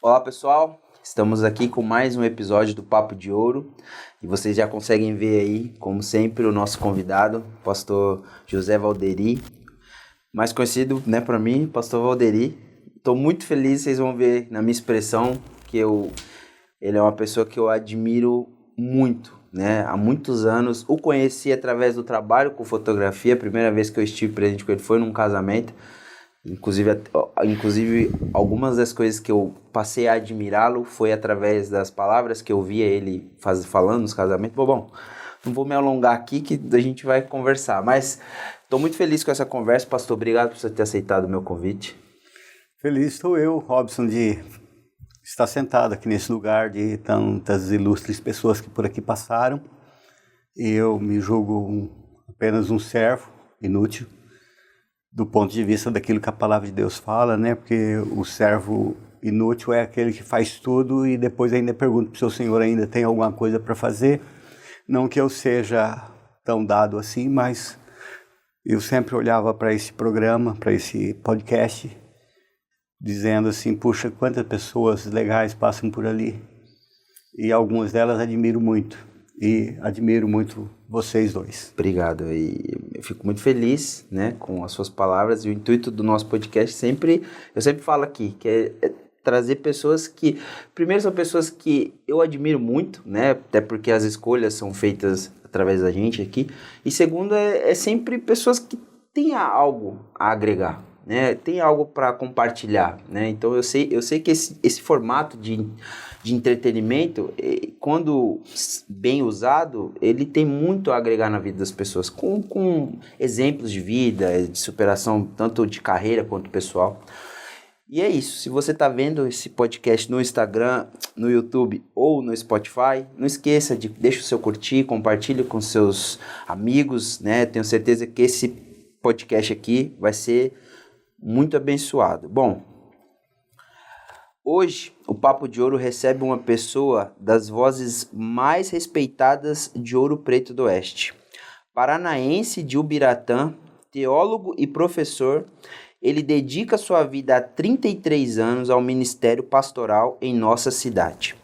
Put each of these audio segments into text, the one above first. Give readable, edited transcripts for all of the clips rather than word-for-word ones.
Olá pessoal, estamos aqui com mais um episódio do Papo de Ouro e vocês já conseguem ver aí, como sempre, o nosso convidado, pastor José Valderi, mais conhecido, para mim, pastor Valderi. Estou muito feliz, vocês vão ver na minha expressão que ele é uma pessoa que eu admiro muito, há muitos anos. O conheci através do trabalho com fotografia, a primeira vez que eu estive presente com ele foi num casamento. Inclusive, algumas das coisas que eu passei a admirá-lo foi através das palavras que eu via ele falando nos casamentos. Bom, não vou me alongar aqui que a gente vai conversar, mas estou muito feliz com essa conversa. Pastor, obrigado por você ter aceitado o meu convite. Feliz estou eu, Robson, de estar sentado aqui nesse lugar de tantas ilustres pessoas que por aqui passaram. E eu me julgo apenas um servo inútil, do ponto de vista daquilo que a palavra de Deus fala, Porque o servo inútil é aquele que faz tudo e depois ainda pergunta para o seu senhor ainda tem alguma coisa para fazer. Não que eu seja tão dado assim, mas eu sempre olhava para esse programa, para esse podcast, dizendo assim, puxa, quantas pessoas legais passam por ali. E algumas delas admiro muito. E admiro muito vocês dois. Obrigado, e eu fico muito feliz, com as suas palavras, e o intuito do nosso podcast eu sempre falo aqui, que é trazer pessoas que, primeiro, são pessoas que eu admiro muito, até porque as escolhas são feitas através da gente aqui, e segundo, é sempre pessoas que têm algo a agregar, tem algo para compartilhar, então eu sei que esse formato de entretenimento, quando bem usado, ele tem muito a agregar na vida das pessoas, com exemplos de vida, de superação, tanto de carreira quanto pessoal. E é isso, se você está vendo esse podcast no Instagram, no YouTube ou no Spotify, não esqueça de deixar o seu curtir, compartilhe com seus amigos, Tenho certeza que esse podcast aqui vai ser muito abençoado. Bom, hoje o Papo de Ouro recebe uma pessoa das vozes mais respeitadas de Ouro Preto do Oeste. Paranaense de Ubiratã, teólogo e professor, ele dedica sua vida há 33 anos ao ministério pastoral em nossa cidade.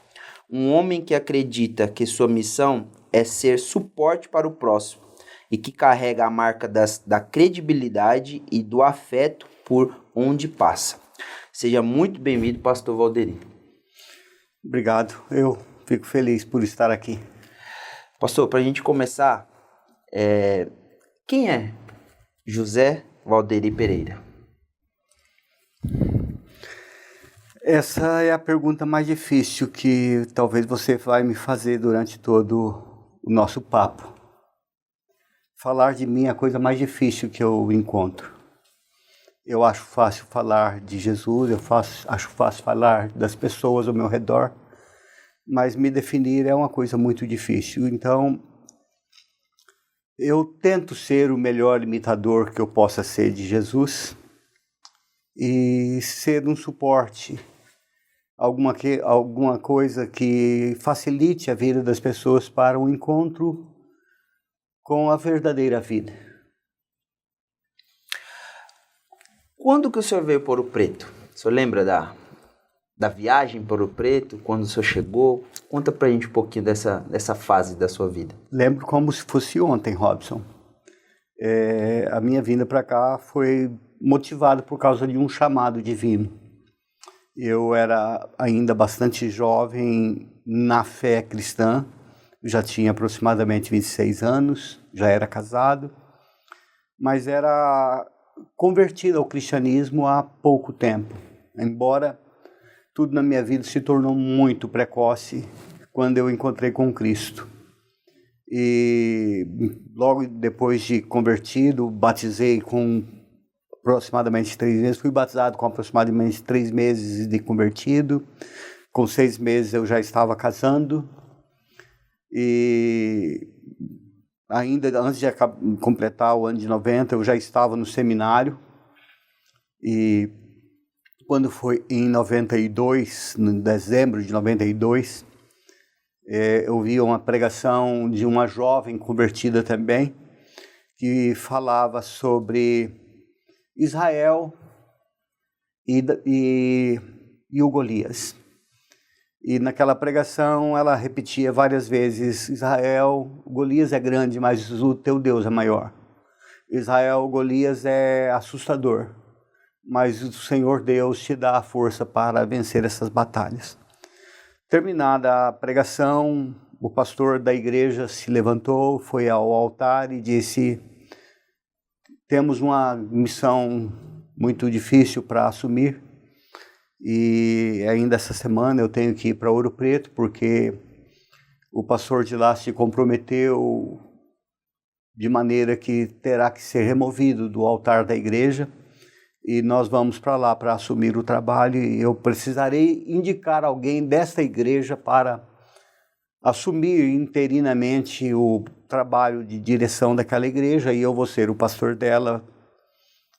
Um homem que acredita que sua missão é ser suporte para o próximo e que carrega a marca da credibilidade e do afeto por onde passa. Seja muito bem-vindo, pastor Valderi. Obrigado, eu fico feliz por estar aqui. Pastor, para a gente começar, quem é José Valderi Pereira? Essa é a pergunta mais difícil que talvez você vai me fazer durante todo o nosso papo. Falar de mim é a coisa mais difícil que eu encontro. Eu acho fácil falar de Jesus, acho fácil falar das pessoas ao meu redor, mas me definir é uma coisa muito difícil. Então, eu tento ser o melhor imitador que eu possa ser de Jesus e ser um suporte, alguma coisa que facilite a vida das pessoas para o encontro com a verdadeira vida. Quando que o senhor veio para Ouro Preto? O senhor lembra da viagem para Ouro Preto? Quando o senhor chegou? Conta pra gente um pouquinho dessa fase da sua vida. Lembro como se fosse ontem, Robson. A minha vinda para cá foi motivada por causa de um chamado divino. Eu era ainda bastante jovem na fé cristã, já tinha aproximadamente 26 anos, já era casado, mas era convertido ao cristianismo há pouco tempo, embora tudo na minha vida se tornou muito precoce quando eu encontrei com Cristo. E logo depois de convertido, batizei com aproximadamente 3 meses, fui batizado com aproximadamente 3 meses de convertido, com 6 meses eu já estava casando, e ainda antes de completar o ano de 90, eu já estava no seminário. E quando foi em 92, em dezembro de 92, eu vi uma pregação de uma jovem convertida também, que falava sobre Israel e o Golias. E naquela pregação ela repetia várias vezes: Israel, Golias é grande, mas o teu Deus é maior. Israel, Golias é assustador, mas o Senhor Deus te dá a força para vencer essas batalhas. Terminada a pregação, o pastor da igreja se levantou, foi ao altar e disse: temos uma missão muito difícil para assumir, e ainda essa semana eu tenho que ir para Ouro Preto, porque o pastor de lá se comprometeu de maneira que terá que ser removido do altar da igreja, e nós vamos para lá para assumir o trabalho, e eu precisarei indicar alguém desta igreja para assumir interinamente o trabalho de direção daquela igreja, e eu vou ser o pastor dela,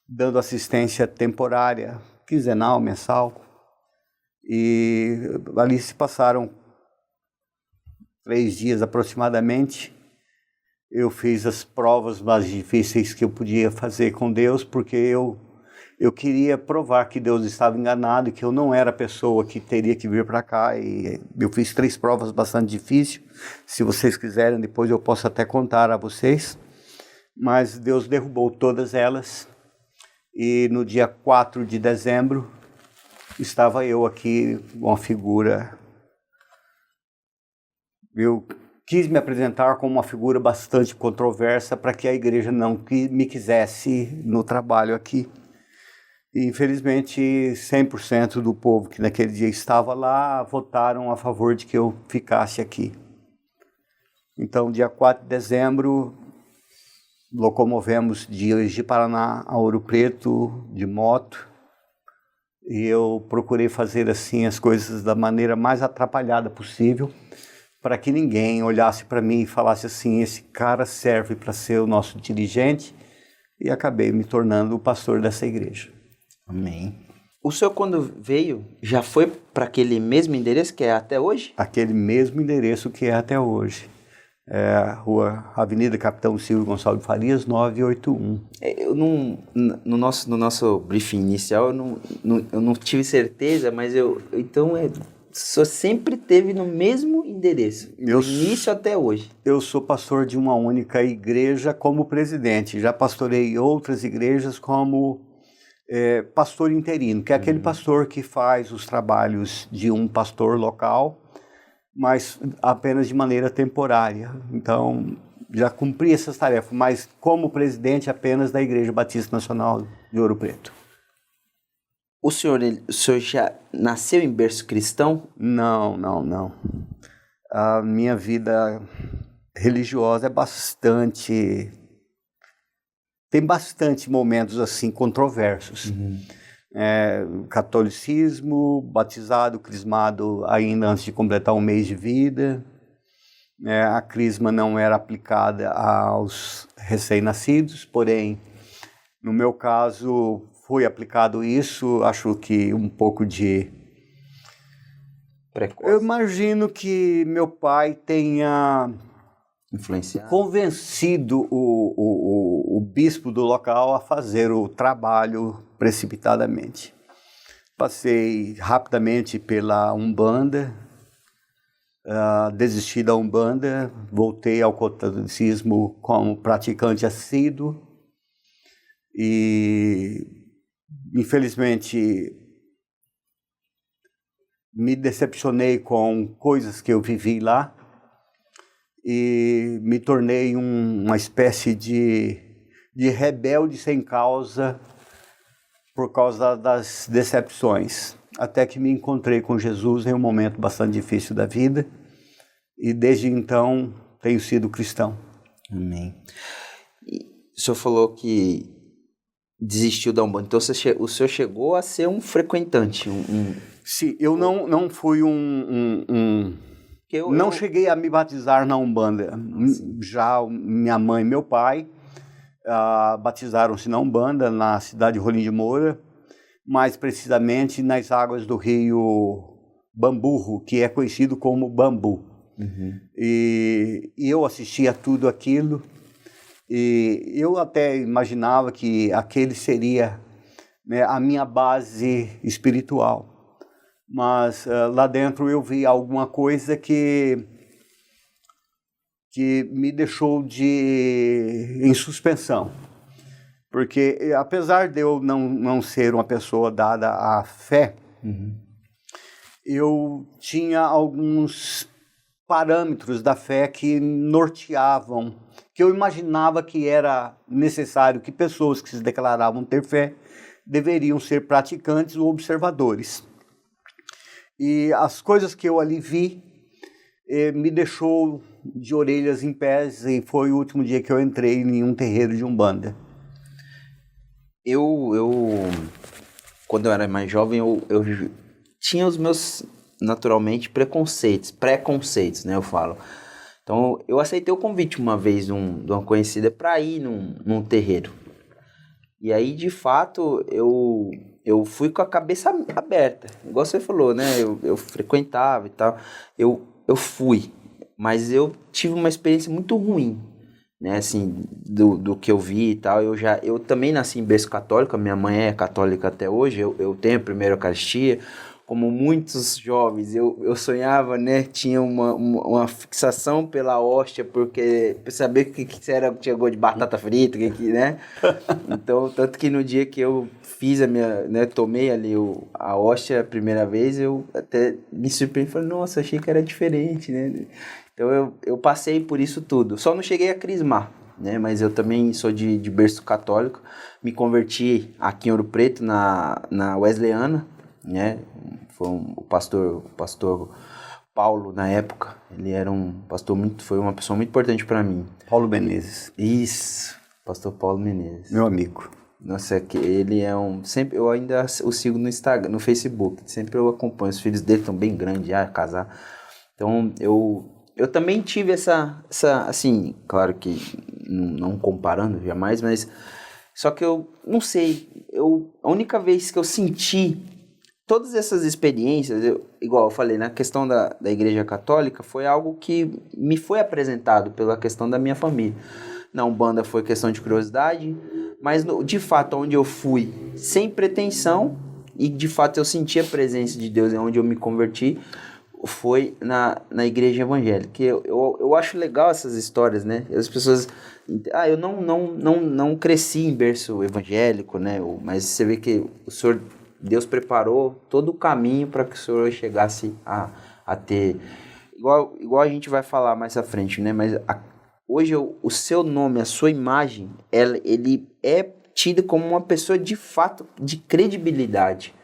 dando assistência temporária, quinzenal, mensal. E ali se passaram 3 dias aproximadamente. Eu fiz as provas mais difíceis que eu podia fazer com Deus, porque eu queria provar que Deus estava enganado e que eu não era a pessoa que teria que vir para cá. E eu fiz 3 provas bastante difíceis. Se vocês quiserem, depois eu posso até contar a vocês. Mas Deus derrubou todas elas. E no dia 4 de dezembro, estava eu aqui, uma figura. Eu quis me apresentar como uma figura bastante controversa para que a igreja não me quisesse no trabalho aqui. E, infelizmente, 100% do povo que naquele dia estava lá votaram a favor de que eu ficasse aqui. Então, dia 4 de dezembro, locomovemos de Paraná a Ouro Preto de moto, e eu procurei fazer assim as coisas da maneira mais atrapalhada possível, para que ninguém olhasse para mim e falasse assim: esse cara serve para ser o nosso dirigente, e acabei me tornando o pastor dessa igreja. Amém. O senhor, quando veio, já foi para aquele mesmo endereço que é até hoje? Aquele mesmo endereço que é até hoje. É a rua Avenida Capitão Silvio Gonçalves de Farias, 981. Eu não, no nosso briefing inicial, eu não tive certeza, mas então o senhor sempre esteve no mesmo endereço, do início até hoje. Eu sou pastor de uma única igreja como presidente. Já pastorei outras igrejas como pastor interino, que é aquele pastor que faz os trabalhos de um pastor local, mas apenas de maneira temporária. Então, já cumpri essas tarefas, mas como presidente apenas da Igreja Batista Nacional de Ouro Preto. O senhor já nasceu em berço cristão? Não. A minha vida religiosa tem bastante momentos assim controversos. Catolicismo, batizado, crismado ainda antes de completar 1 mês de vida. A crisma não era aplicada aos recém-nascidos, porém, no meu caso, foi aplicado isso. Acho que um pouco de precoce. Eu imagino que meu pai tenha convencido o bispo do local a fazer o trabalho precipitadamente. Passei rapidamente pela Umbanda, desisti da Umbanda, voltei ao catolicismo como praticante assíduo e, infelizmente, me decepcionei com coisas que eu vivi lá e me tornei uma espécie de rebelde sem causa por causa das decepções. Até que me encontrei com Jesus em um momento bastante difícil da vida e desde então tenho sido cristão. Amém. E o senhor falou que desistiu da Umbanda, então o senhor chegou a ser um frequentante? Sim, eu não fui não cheguei a me batizar na Umbanda. Já minha mãe e meu pai batizaram-se na Umbanda, na cidade de Rolim de Moura, mais precisamente nas águas do rio Bamburro, que é conhecido como Bambu. E eu assistia tudo aquilo, e eu até imaginava que aquele seria, né, a minha base espiritual. mas lá dentro eu vi alguma coisa que me deixou em suspensão. Porque apesar de eu não ser uma pessoa dada à fé, eu tinha alguns parâmetros da fé que norteavam, que eu imaginava que era necessário que pessoas que se declaravam ter fé deveriam ser praticantes ou observadores. E as coisas que eu ali vi me deixou de orelhas em pés, e foi o último dia que eu entrei em um terreiro de Umbanda. Quando eu era mais jovem, eu tinha os meus, naturalmente, preconceitos, né, eu falo. Então, eu aceitei o convite uma vez de uma conhecida para ir num terreiro. E aí, de fato, eu fui com a cabeça aberta. Igual você falou, né, eu frequentava e tal. Eu fui, mas eu tive uma experiência muito ruim, né, assim, do que eu vi e tal. Eu também nasci em berço católico, a minha mãe é católica até hoje, eu tenho a primeira Eucaristia. Como muitos jovens, eu sonhava, né, tinha uma fixação pela hóstia, porque pra saber que tinha gosto de batata frita, né, então, tanto que no dia que eu fiz tomei ali a hóstia a primeira vez, eu até me surpreendi, falei, nossa, achei que era diferente, né. Então eu passei por isso tudo. Só não cheguei a crismar, né? Mas eu também sou de berço católico. Me converti aqui em Ouro Preto, na Wesleyana, né? O pastor Paulo, na época. Ele era foi uma pessoa muito importante para mim. Paulo Menezes. Isso, pastor Paulo Menezes. Meu amigo. Nossa, ele é sempre eu ainda o sigo no Instagram, no Facebook. Sempre eu acompanho. Os filhos dele estão bem grandes já, casar. Então, eu também tive essa, assim, claro que não comparando jamais, mas só que eu não sei, a única vez que eu senti todas essas experiências, igual eu falei, na questão da Igreja Católica, foi algo que me foi apresentado pela questão da minha família. Na Umbanda foi questão de curiosidade, mas de fato, onde eu fui sem pretensão, e de fato eu senti a presença de Deus, onde eu me converti, foi na igreja evangélica. Eu acho legal essas histórias, né? As pessoas... eu não cresci em berço evangélico, né? Mas você vê que Deus preparou todo o caminho para que o Senhor chegasse a ter... Igual a gente vai falar mais à frente, né? Mas hoje o seu nome, a sua imagem, ele é tido como uma pessoa de fato de credibilidade.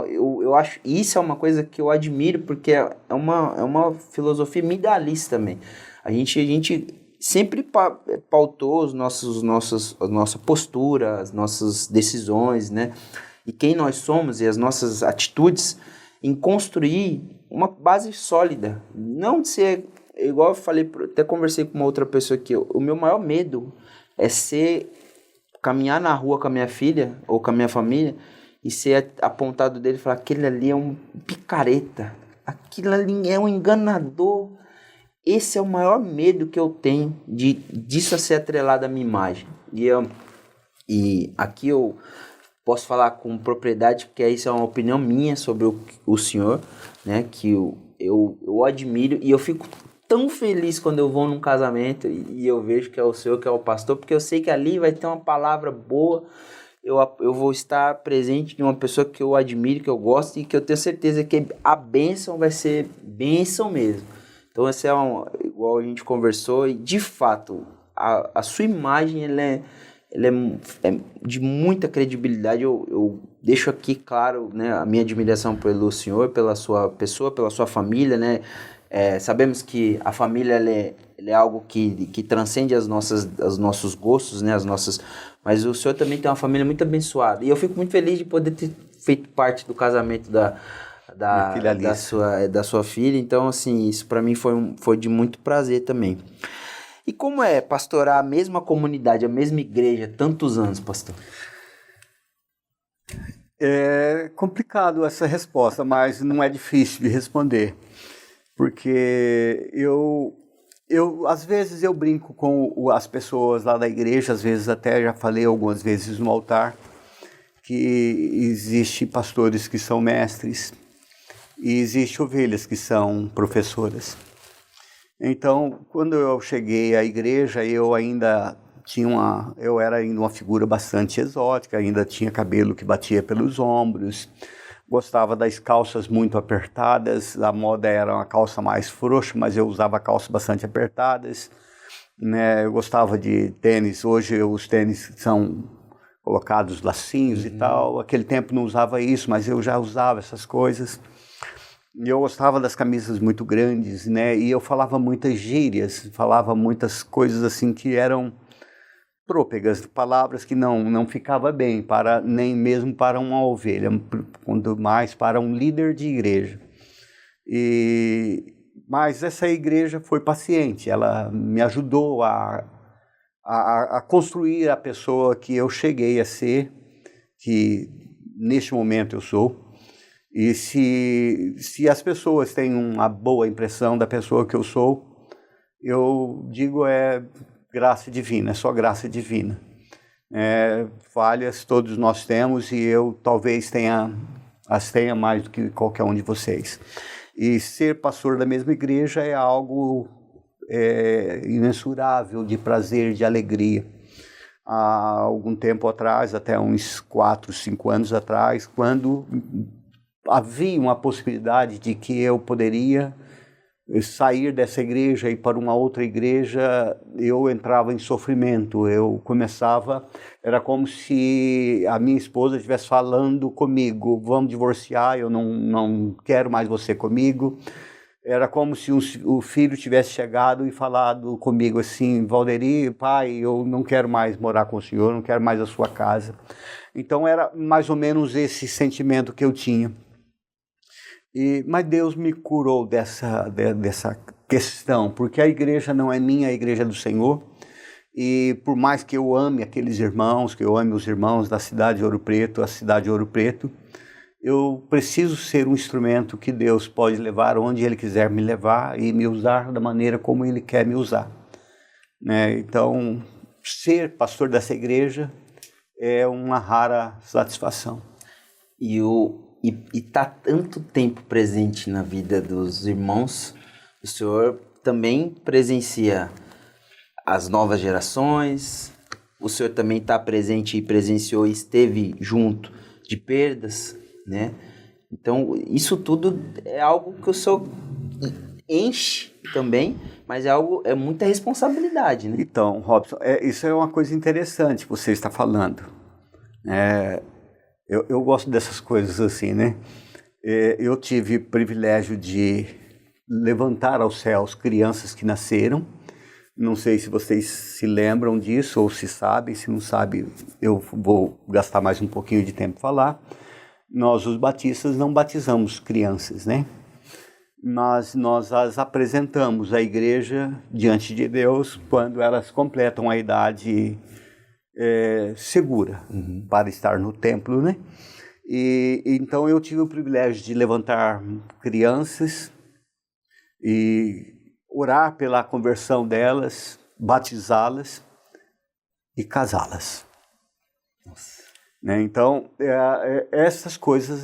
Eu acho, isso é uma coisa que eu admiro, porque é uma filosofia medialista também. A gente sempre pautou a nossa postura, as nossas decisões, né? E quem nós somos e as nossas atitudes em construir uma base sólida. Não de ser, igual eu falei, até conversei com uma outra pessoa aqui, o meu maior medo é caminhar na rua com a minha filha ou com a minha família e ser apontado dele e falar, aquele ali é um picareta, aquele ali é um enganador. Esse é o maior medo que eu tenho disso ser atrelado à minha imagem. E aqui eu posso falar com propriedade, porque isso é uma opinião minha sobre o senhor, né, que eu admiro, e eu fico tão feliz quando eu vou num casamento e eu vejo que é o senhor, que é o pastor, porque eu sei que ali vai ter uma palavra boa. Eu vou estar presente de uma pessoa que eu admiro, que eu gosto, e que eu tenho certeza que a bênção vai ser bênção mesmo. Então, esse igual a gente conversou, e de fato, a sua imagem ela é de muita credibilidade. Eu deixo aqui claro, né, a minha admiração pelo senhor, pela sua pessoa, pela sua família, né? Sabemos que a família ela é algo que transcende os nossos gostos, né? Mas o senhor também tem uma família muito abençoada. E eu fico muito feliz de poder ter feito parte do casamento da sua filha. Então, assim, isso para mim foi de muito prazer também. E como é pastorar a mesma comunidade, a mesma igreja, tantos anos, pastor? É complicado essa resposta, mas não é difícil de responder. Porque às vezes eu brinco com as pessoas lá da igreja, às vezes até já falei algumas vezes no altar, que existem pastores que são mestres, e existem ovelhas que são professoras. Então, quando eu cheguei à igreja, eu era ainda uma figura bastante exótica, ainda tinha cabelo que batia pelos ombros, gostava das calças muito apertadas, a moda era uma calça mais frouxa, mas eu usava calças bastante apertadas, né? Eu gostava de tênis, hoje os tênis são colocados lacinhos e tal, aquele tempo não usava isso, mas eu já usava essas coisas. E eu gostava das camisas muito grandes, né? E eu falava muitas gírias, falava muitas coisas assim que eram trôpegas, palavras que não ficava bem, nem mesmo para uma ovelha, quanto mais para um líder de igreja. Mas essa igreja foi paciente, ela me ajudou a construir a pessoa que eu cheguei a ser, que neste momento eu sou. E se as pessoas têm uma boa impressão da pessoa que eu sou, eu digo graça divina, é só graça divina. Falhas todos nós temos e eu talvez as tenha mais do que qualquer um de vocês. E ser pastor da mesma igreja é algo imensurável de prazer, de alegria. Há algum tempo atrás, até uns 4, 5 anos atrás, quando havia uma possibilidade de que eu poderia sair dessa igreja e ir para uma outra igreja, eu entrava em sofrimento, era como se a minha esposa estivesse falando comigo, vamos divorciar, eu não quero mais você comigo. Era como se o filho tivesse chegado e falado comigo assim, Valderi, pai, eu não quero mais morar com o senhor, não quero mais a sua casa. Então era mais ou menos esse sentimento que eu tinha. Mas Deus me curou dessa questão, porque a igreja não é minha, a igreja é do Senhor. E por mais que eu ame aqueles irmãos, que eu ame os irmãos da cidade de Ouro Preto, a cidade de Ouro Preto, eu preciso ser um instrumento que Deus pode levar onde Ele quiser me levar e me usar da maneira como Ele quer me usar. Então, ser pastor dessa igreja é uma rara satisfação. E tá tanto tempo presente na vida dos irmãos, o senhor também presencia as novas gerações, o senhor também está presente e presenciou e esteve junto de perdas, né? Então, isso tudo é algo que o senhor enche também, mas é muita responsabilidade, né? Então, Robson, isso é uma coisa interessante que você está falando. Eu gosto dessas coisas assim, né? Eu tive o privilégio de levantar aos céus crianças que nasceram. Não sei se vocês se lembram disso ou se sabem. Se não sabem, eu vou gastar mais um pouquinho de tempo para falar. Nós, os batistas, não batizamos crianças, né? Mas nós as apresentamos à igreja diante de Deus quando elas completam a idade segura para estar no templo, né? Então eu tive o privilégio de levantar crianças e orar pela conversão delas, batizá-las e casá-las. Então, essas coisas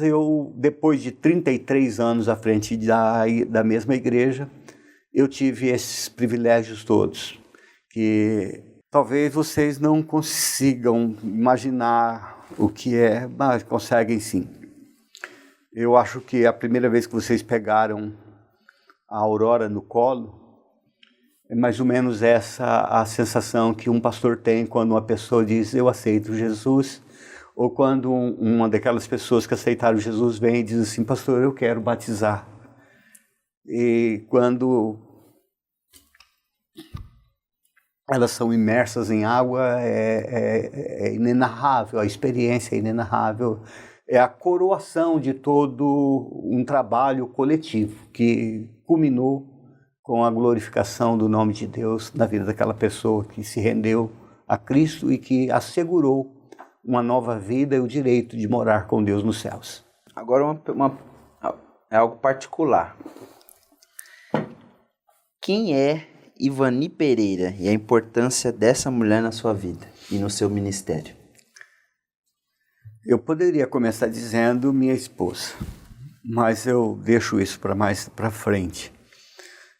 depois de 33 anos à frente da mesma igreja, eu tive esses privilégios todos, que talvez vocês não consigam imaginar o que é, mas conseguem sim. Eu acho que a primeira vez que vocês pegaram a Aurora no colo, é mais ou menos essa a sensação que um pastor tem quando uma pessoa diz, eu aceito Jesus, ou quando uma daquelas pessoas que aceitaram Jesus vem e diz assim, pastor, eu quero batizar. E quando elas são imersas em água, é inenarrável, a experiência é inenarrável. É a coroação de todo um trabalho coletivo que culminou com a glorificação do nome de Deus na vida daquela pessoa que se rendeu a Cristo e que assegurou uma nova vida e o direito de morar com Deus nos céus. Agora é algo particular. Quem é Ivani Pereira e a importância dessa mulher na sua vida e no seu ministério? Eu poderia começar dizendo minha esposa. mas eu deixo isso para mais para frente.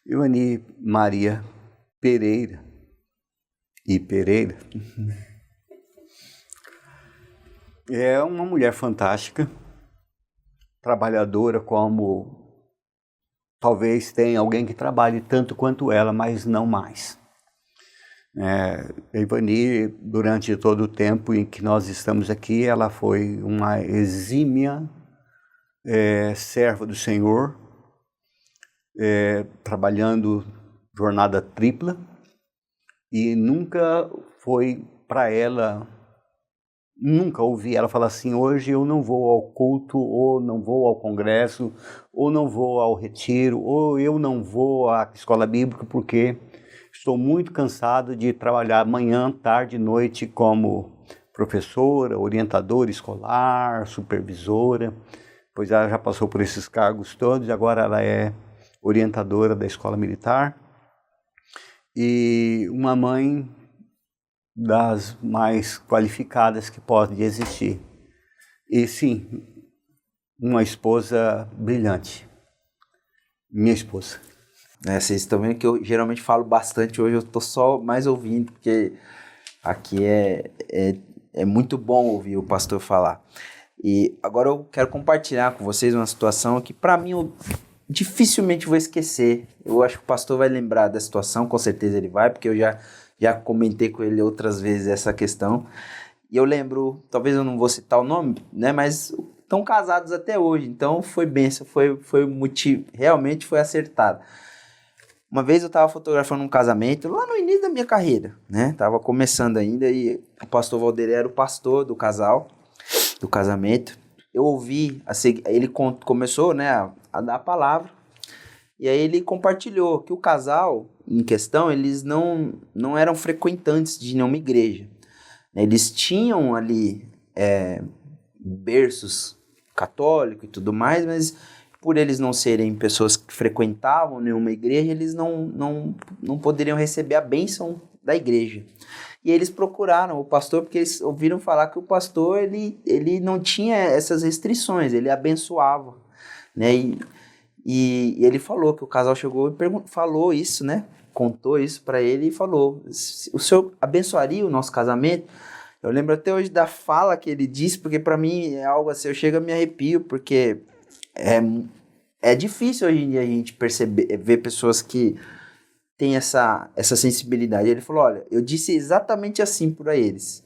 Ivani Maria Pereira é uma mulher fantástica, trabalhadora, como talvez tenha alguém que trabalhe tanto quanto ela, mas não mais. A Ivani, durante todo o tempo em que nós estamos aqui, ela foi uma exímia serva do Senhor, trabalhando jornada tripla, e nunca foi para ela, nunca ouvi ela falar assim: hoje eu não vou ao culto, ou não vou ao congresso, ou não vou ao retiro, ou eu não vou à escola bíblica porque estou muito cansado de trabalhar manhã, tarde e noite como professora, orientadora escolar, supervisora, pois ela já passou por esses cargos todos e agora ela é orientadora da escola militar e uma mãe das mais qualificadas que pode existir. E sim, uma esposa brilhante. Minha esposa. Vocês estão vendo que eu geralmente falo bastante, hoje eu estou só mais ouvindo, porque aqui é muito bom ouvir o pastor falar. E agora eu quero compartilhar com vocês uma situação que para mim eu dificilmente vou esquecer. Eu acho que o pastor vai lembrar da situação, com certeza ele vai, porque eu já comentei com ele outras vezes essa questão. E eu lembro, talvez eu não vou citar o nome, né, mas estão casados até hoje, então foi bênção, foi motivo, realmente foi acertado. Uma vez eu estava fotografando um casamento, lá no início da minha carreira, né? Tava começando ainda e o pastor Valdir era o pastor do casal, do casamento. Eu ouvi, ele começou, né, a dar a palavra, e aí ele compartilhou que o casal em questão, eles não eram frequentantes de nenhuma igreja. Eles tinham ali berços católicos e tudo mais, mas por eles não serem pessoas que frequentavam nenhuma igreja, eles não poderiam receber a bênção da igreja. E eles procuraram o pastor porque eles ouviram falar que o pastor ele não tinha essas restrições, ele abençoava, né? E ele falou que o casal chegou e falou isso, né? Contou isso para ele e falou: o senhor abençoaria o nosso casamento? Eu lembro até hoje da fala que ele disse, porque para mim é algo assim, eu chego a me arrepio, porque é difícil hoje em dia a gente ver pessoas que têm essa sensibilidade. Ele falou: olha, eu disse exatamente assim para eles: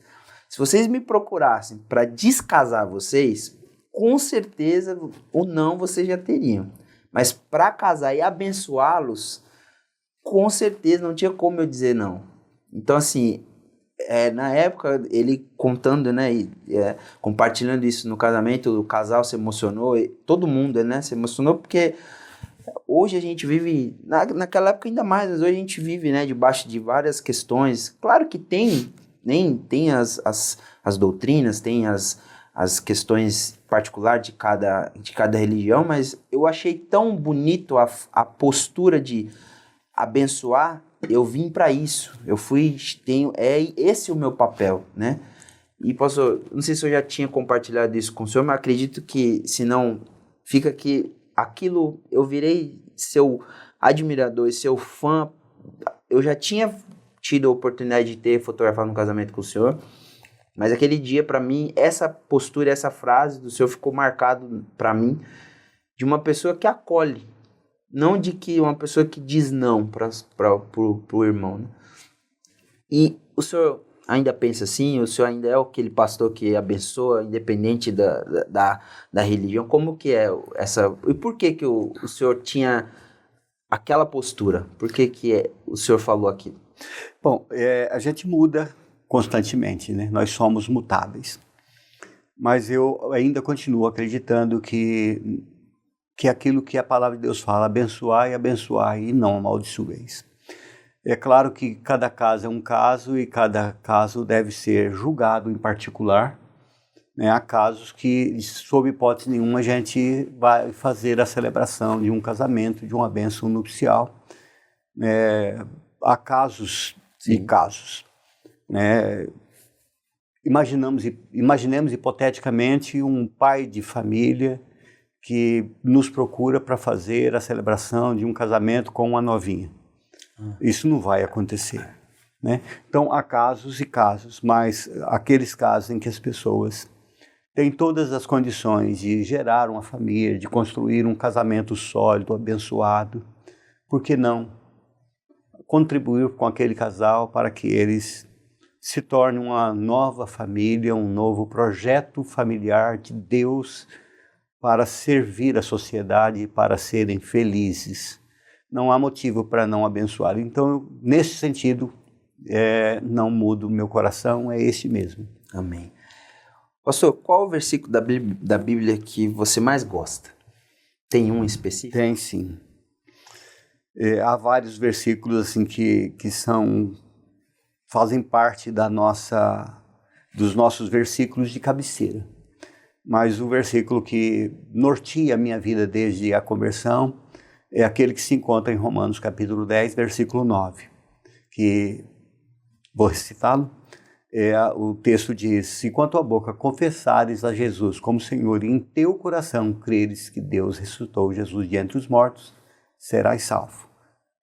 se vocês me procurassem para descasar vocês, com certeza o não vocês já teriam. Mas para casar e abençoá-los, com certeza não tinha como eu dizer não. Então, assim, na época, ele contando, né, compartilhando isso no casamento, o casal se emocionou, todo mundo, né, se emocionou, porque hoje a gente vive, naquela época ainda mais, mas hoje a gente vive, né, debaixo de várias questões. Claro que tem as doutrinas, tem as questões particulares de cada religião, mas eu achei tão bonito a postura de abençoar. Eu vim para isso, esse é o meu papel, né? E pastor, não sei se eu já tinha compartilhado isso com o senhor, mas acredito que, se não, fica que aquilo, eu virei seu admirador e seu fã. Eu já tinha tido a oportunidade de ter fotografado um casamento com o senhor, mas aquele dia, para mim, essa postura, essa frase do senhor ficou marcado para mim, de uma pessoa que acolhe, não de que uma pessoa que diz não pro irmão, né? E o senhor ainda pensa assim? O senhor ainda é aquele pastor que abençoa, independente da religião? Como que é essa... E por que o senhor tinha aquela postura? Por que o senhor falou aquilo? Bom, a gente muda constantemente, né? Nós somos mutáveis. Mas eu ainda continuo acreditando que aquilo que a palavra de Deus fala, abençoai e não amaldiçoeis. É claro que cada caso é um caso e cada caso deve ser julgado em particular, né? Há casos que, sob hipótese nenhuma, a gente vai fazer a celebração de um casamento, de uma bênção nupcial. Há casos e casos, né? Imaginemos hipoteticamente um pai de família que nos procura para fazer a celebração de um casamento com uma novinha. Isso não vai acontecer, né? Então, há casos e casos, mas aqueles casos em que as pessoas têm todas as condições de gerar uma família, de construir um casamento sólido, abençoado, por que não contribuir com aquele casal para que eles se tornem uma nova família, um novo projeto familiar de Deus para servir a sociedade e para serem felizes? Não há motivo para não abençoar. Então, nesse sentido, não mudo o meu coração, é esse mesmo. Amém. Pastor, qual o versículo da Bíblia que você mais gosta? Tem um específico? Tem sim. Há vários versículos assim que fazem parte dos nossos versículos de cabeceira. Mas o versículo que norteia a minha vida desde a conversão é aquele que se encontra em Romanos capítulo 10, versículo 9, que, vou recitá-lo, o texto diz: se com a tua boca confessares a Jesus como Senhor e em teu coração creres que Deus ressuscitou Jesus de entre os mortos, serás salvo.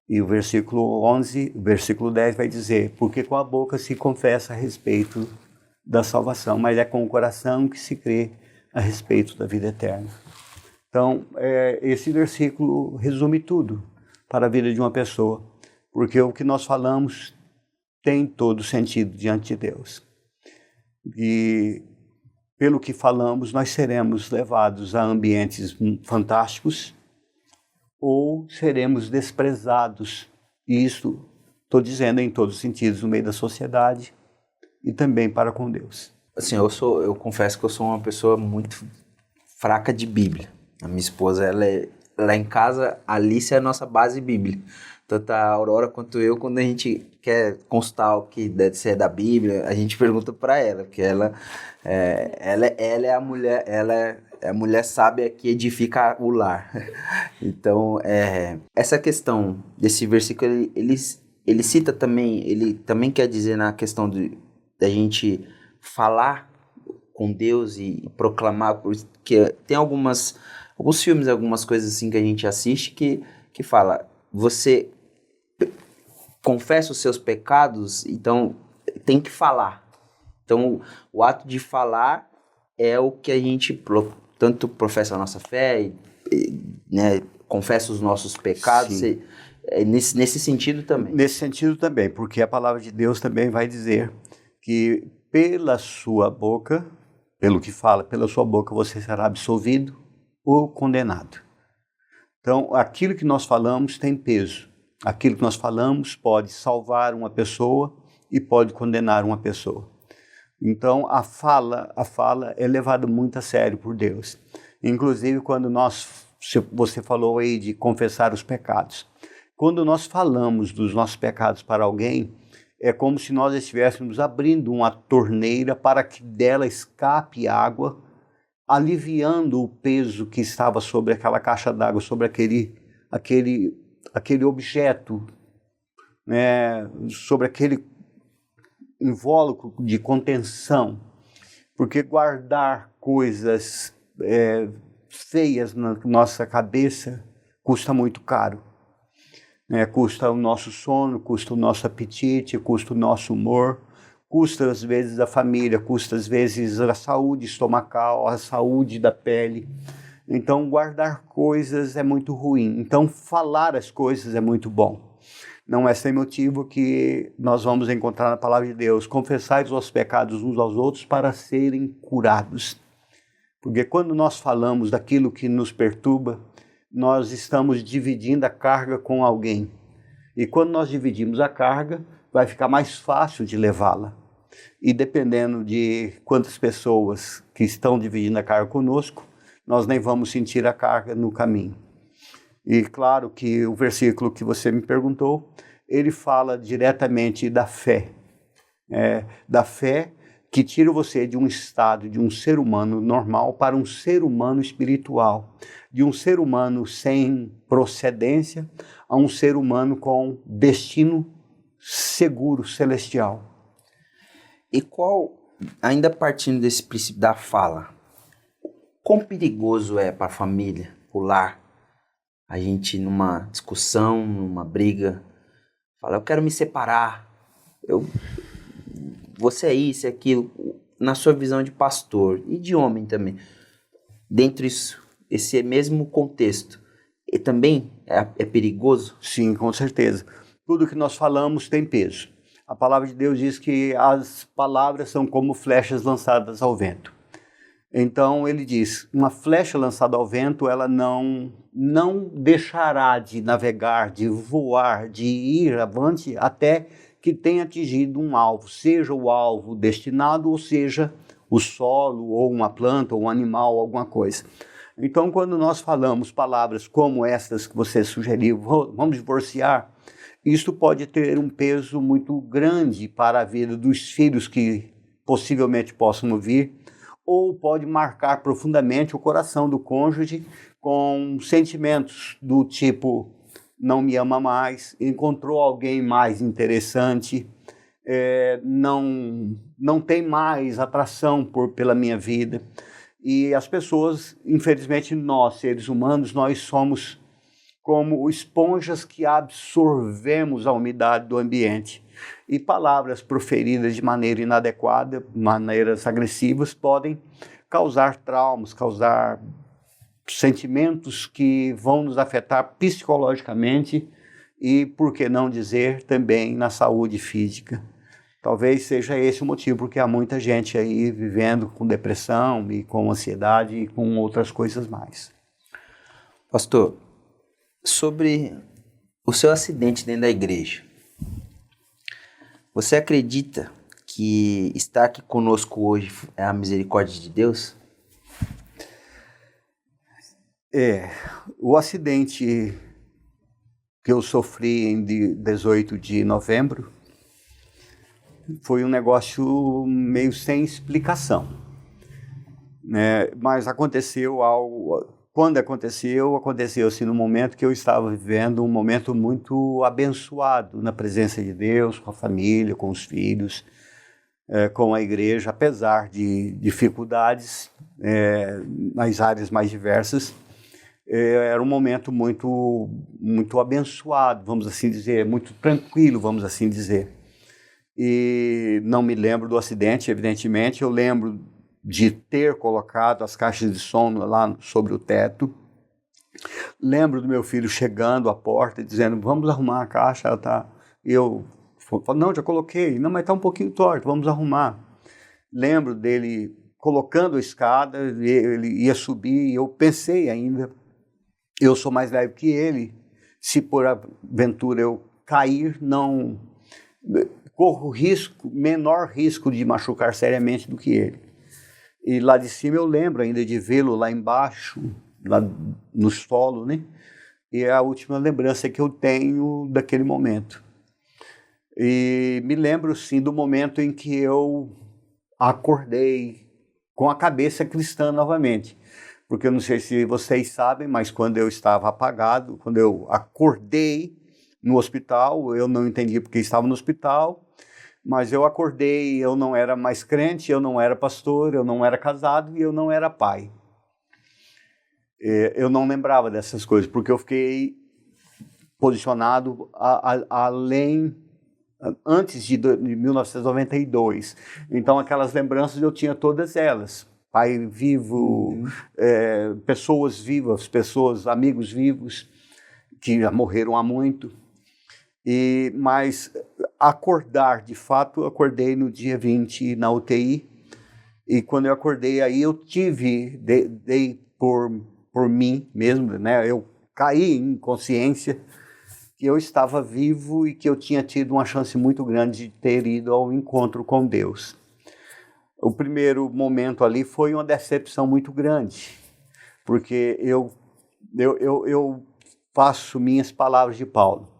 E o versículo 11, o versículo 10 vai dizer: porque com a boca se confessa a respeito da salvação, mas é com o coração que se crê a respeito da vida eterna. Então, esse versículo resume tudo para a vida de uma pessoa, porque o que nós falamos tem todo sentido diante de Deus. E pelo que falamos, nós seremos levados a ambientes fantásticos ou seremos desprezados. E isso estou dizendo em todos os sentidos, no meio da sociedade e também para com Deus. Assim, eu confesso que eu sou uma pessoa muito fraca de Bíblia. A minha esposa, lá em casa, a Alice é a nossa base bíblica. Tanto a Aurora quanto eu, quando a gente quer consultar o que deve ser da Bíblia, a gente pergunta para ela, porque ela é a mulher, é a mulher sábia que edifica o lar. Então, essa questão desse versículo, ele cita também, ele também quer dizer na questão da gente falar com Deus e proclamar, porque tem alguns filmes, algumas coisas assim que a gente assiste que fala, você confessa os seus pecados, então tem que falar. Então, o ato de falar é o que a gente tanto professa a nossa fé, né, confessa os nossos pecados, nesse sentido também. Nesse sentido também, porque a palavra de Deus também vai dizer que pela sua boca, pelo que fala, pela sua boca você será absolvido ou condenado. Então, aquilo que nós falamos tem peso. Aquilo que nós falamos pode salvar uma pessoa e pode condenar uma pessoa. Então, a fala é levada muito a sério por Deus. Inclusive, quando você falou aí de confessar os pecados. Quando nós falamos dos nossos pecados para alguém, é como se nós estivéssemos abrindo uma torneira para que dela escape água, aliviando o peso que estava sobre aquela caixa d'água, sobre aquele objeto, né, sobre aquele invólucro de contenção. Porque guardar coisas feias na nossa cabeça custa muito caro. Custa o nosso sono, custa o nosso apetite, custa o nosso humor, custa às vezes a família, custa às vezes a saúde estomacal, a saúde da pele. Então, guardar coisas é muito ruim. Então, falar as coisas é muito bom. Não é sem motivo que nós vamos encontrar na palavra de Deus: confessai os vossos pecados uns aos outros para serem curados. Porque quando nós falamos daquilo que nos perturba, nós estamos dividindo a carga com alguém. E quando nós dividimos a carga, vai ficar mais fácil de levá-la. E dependendo de quantas pessoas que estão dividindo a carga conosco, nós nem vamos sentir a carga no caminho. E claro que o versículo que você me perguntou, ele fala diretamente da fé. Da fé que tira você de um estado de um ser humano normal para um ser humano espiritual, de um ser humano sem procedência a um ser humano com destino seguro, celestial. E ainda partindo desse princípio da fala, quão perigoso é para a família, o lar, a gente numa discussão, numa briga, fala, eu quero me separar, você é isso, é aquilo, na sua visão de pastor e de homem também, dentro disso, esse mesmo contexto, e também é perigoso? Sim, com certeza. Tudo que nós falamos tem peso. A palavra de Deus diz que as palavras são como flechas lançadas ao vento. Então ele diz, uma flecha lançada ao vento, ela não deixará de navegar, de voar, de ir avante até que tenha atingido um alvo, seja o alvo destinado, ou seja o solo, ou uma planta, ou um animal, alguma coisa. Então quando nós falamos palavras como estas que você sugeriu, vamos divorciar, isso pode ter um peso muito grande para a vida dos filhos que possivelmente possam vir, ou pode marcar profundamente o coração do cônjuge com sentimentos do tipo, não me ama mais, encontrou alguém mais interessante, não tem mais atração pela minha vida. E as pessoas, infelizmente nós, seres humanos, nós somos como esponjas que absorvemos a umidade do ambiente. E palavras proferidas de maneira inadequada, maneiras agressivas, podem causar traumas, causar sentimentos que vão nos afetar psicologicamente e, por que não dizer, também na saúde física. Talvez seja esse o motivo porque há muita gente aí vivendo com depressão e com ansiedade e com outras coisas mais. Pastor, sobre o seu acidente dentro da igreja, você acredita que estar aqui conosco hoje é a misericórdia de Deus? O acidente que eu sofri em 18 de novembro foi um negócio meio sem explicação, né? Mas aconteceu algo. Quando aconteceu assim no momento que eu estava vivendo um momento muito abençoado na presença de Deus, com a família, com os filhos, com a igreja, apesar de dificuldades nas áreas mais diversas. Era um momento muito abençoado, vamos assim dizer, muito tranquilo, vamos assim dizer. E não me lembro do acidente, evidentemente, eu lembro de ter colocado as caixas de som lá sobre o teto. Lembro do meu filho chegando à porta e dizendo, vamos arrumar a caixa, ela tá... Eu falo, não, já coloquei. Não, mas está um pouquinho torto, vamos arrumar. Lembro dele colocando a escada, ele ia subir, e eu pensei ainda, eu sou mais leve que ele, se por aventura eu cair, não corro menor risco de machucar seriamente do que ele. E lá de cima eu lembro ainda de vê-lo lá embaixo, lá no solo, né? E é a última lembrança que eu tenho daquele momento. E me lembro, sim, do momento em que eu acordei com a cabeça cristã novamente. Porque eu não sei se vocês sabem, mas quando eu estava apagado, quando eu acordei no hospital, eu não entendi porque estava no hospital, mas eu acordei, eu não era mais crente, eu não era pastor, eu não era casado e eu não era pai. Eu não lembrava dessas coisas, porque eu fiquei posicionado além, antes de 1992. Então aquelas lembranças eu tinha todas elas. Pai vivo, pessoas vivas, amigos vivos, que já morreram há muito. Mas acordar, de fato, eu acordei no dia 20 na UTI, e quando eu acordei aí eu dei por mim mesmo, né? Eu caí em consciência que eu estava vivo e que eu tinha tido uma chance muito grande de ter ido ao encontro com Deus. O primeiro momento ali foi uma decepção muito grande, porque eu faço minhas palavras de Paulo.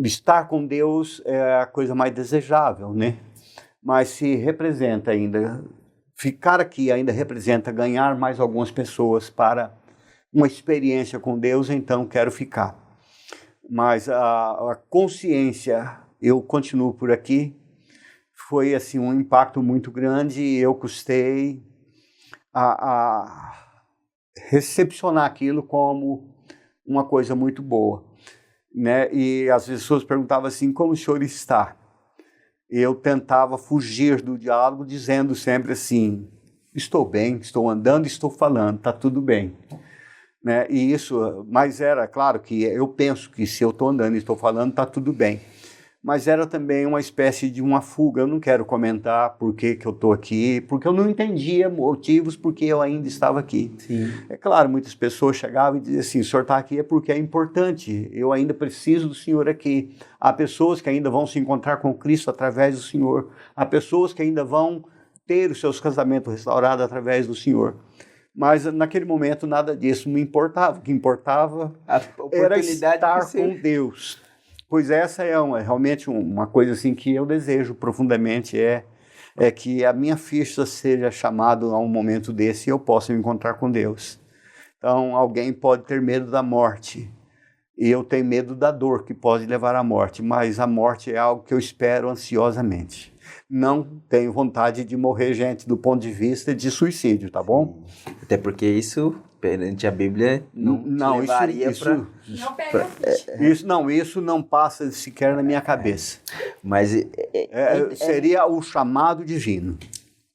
Estar com Deus é a coisa mais desejável, né? Mas se representa ainda, ficar aqui ainda representa ganhar mais algumas pessoas para uma experiência com Deus, então quero ficar. Mas a consciência, eu continuo por aqui, foi assim um impacto muito grande. Eu custei a recepcionar aquilo como uma coisa muito boa, né? E as pessoas perguntavam assim, como o senhor está? Eu tentava fugir do diálogo dizendo sempre assim, estou bem, estou andando, estou falando, está tudo bem. Né? E isso, mas era claro que eu penso que se eu estou andando e estou falando, está tudo bem. Mas era também uma espécie de uma fuga. Eu não quero comentar por que eu estou aqui, porque eu não entendia motivos porque eu ainda estava aqui. Sim. É claro, muitas pessoas chegavam e diziam assim, o senhor está aqui é porque é importante, eu ainda preciso do senhor aqui. Há pessoas que ainda vão se encontrar com Cristo através do senhor. Há pessoas que ainda vão ter os seus casamentos restaurados através do senhor. Mas naquele momento nada disso me importava. O que importava era estar com Deus. Pois essa é realmente uma coisa assim que eu desejo profundamente, é que a minha ficha seja chamada a um momento desse e eu possa me encontrar com Deus. Então alguém pode ter medo da morte e eu tenho medo da dor que pode levar à morte, mas a morte é algo que eu espero ansiosamente. Não tenho vontade de morrer, gente, do ponto de vista de suicídio, tá bom? Até porque isso, perante a Bíblia, não levaria para... Não pega Isso não passa sequer na minha cabeça. Mas seria o chamado divino.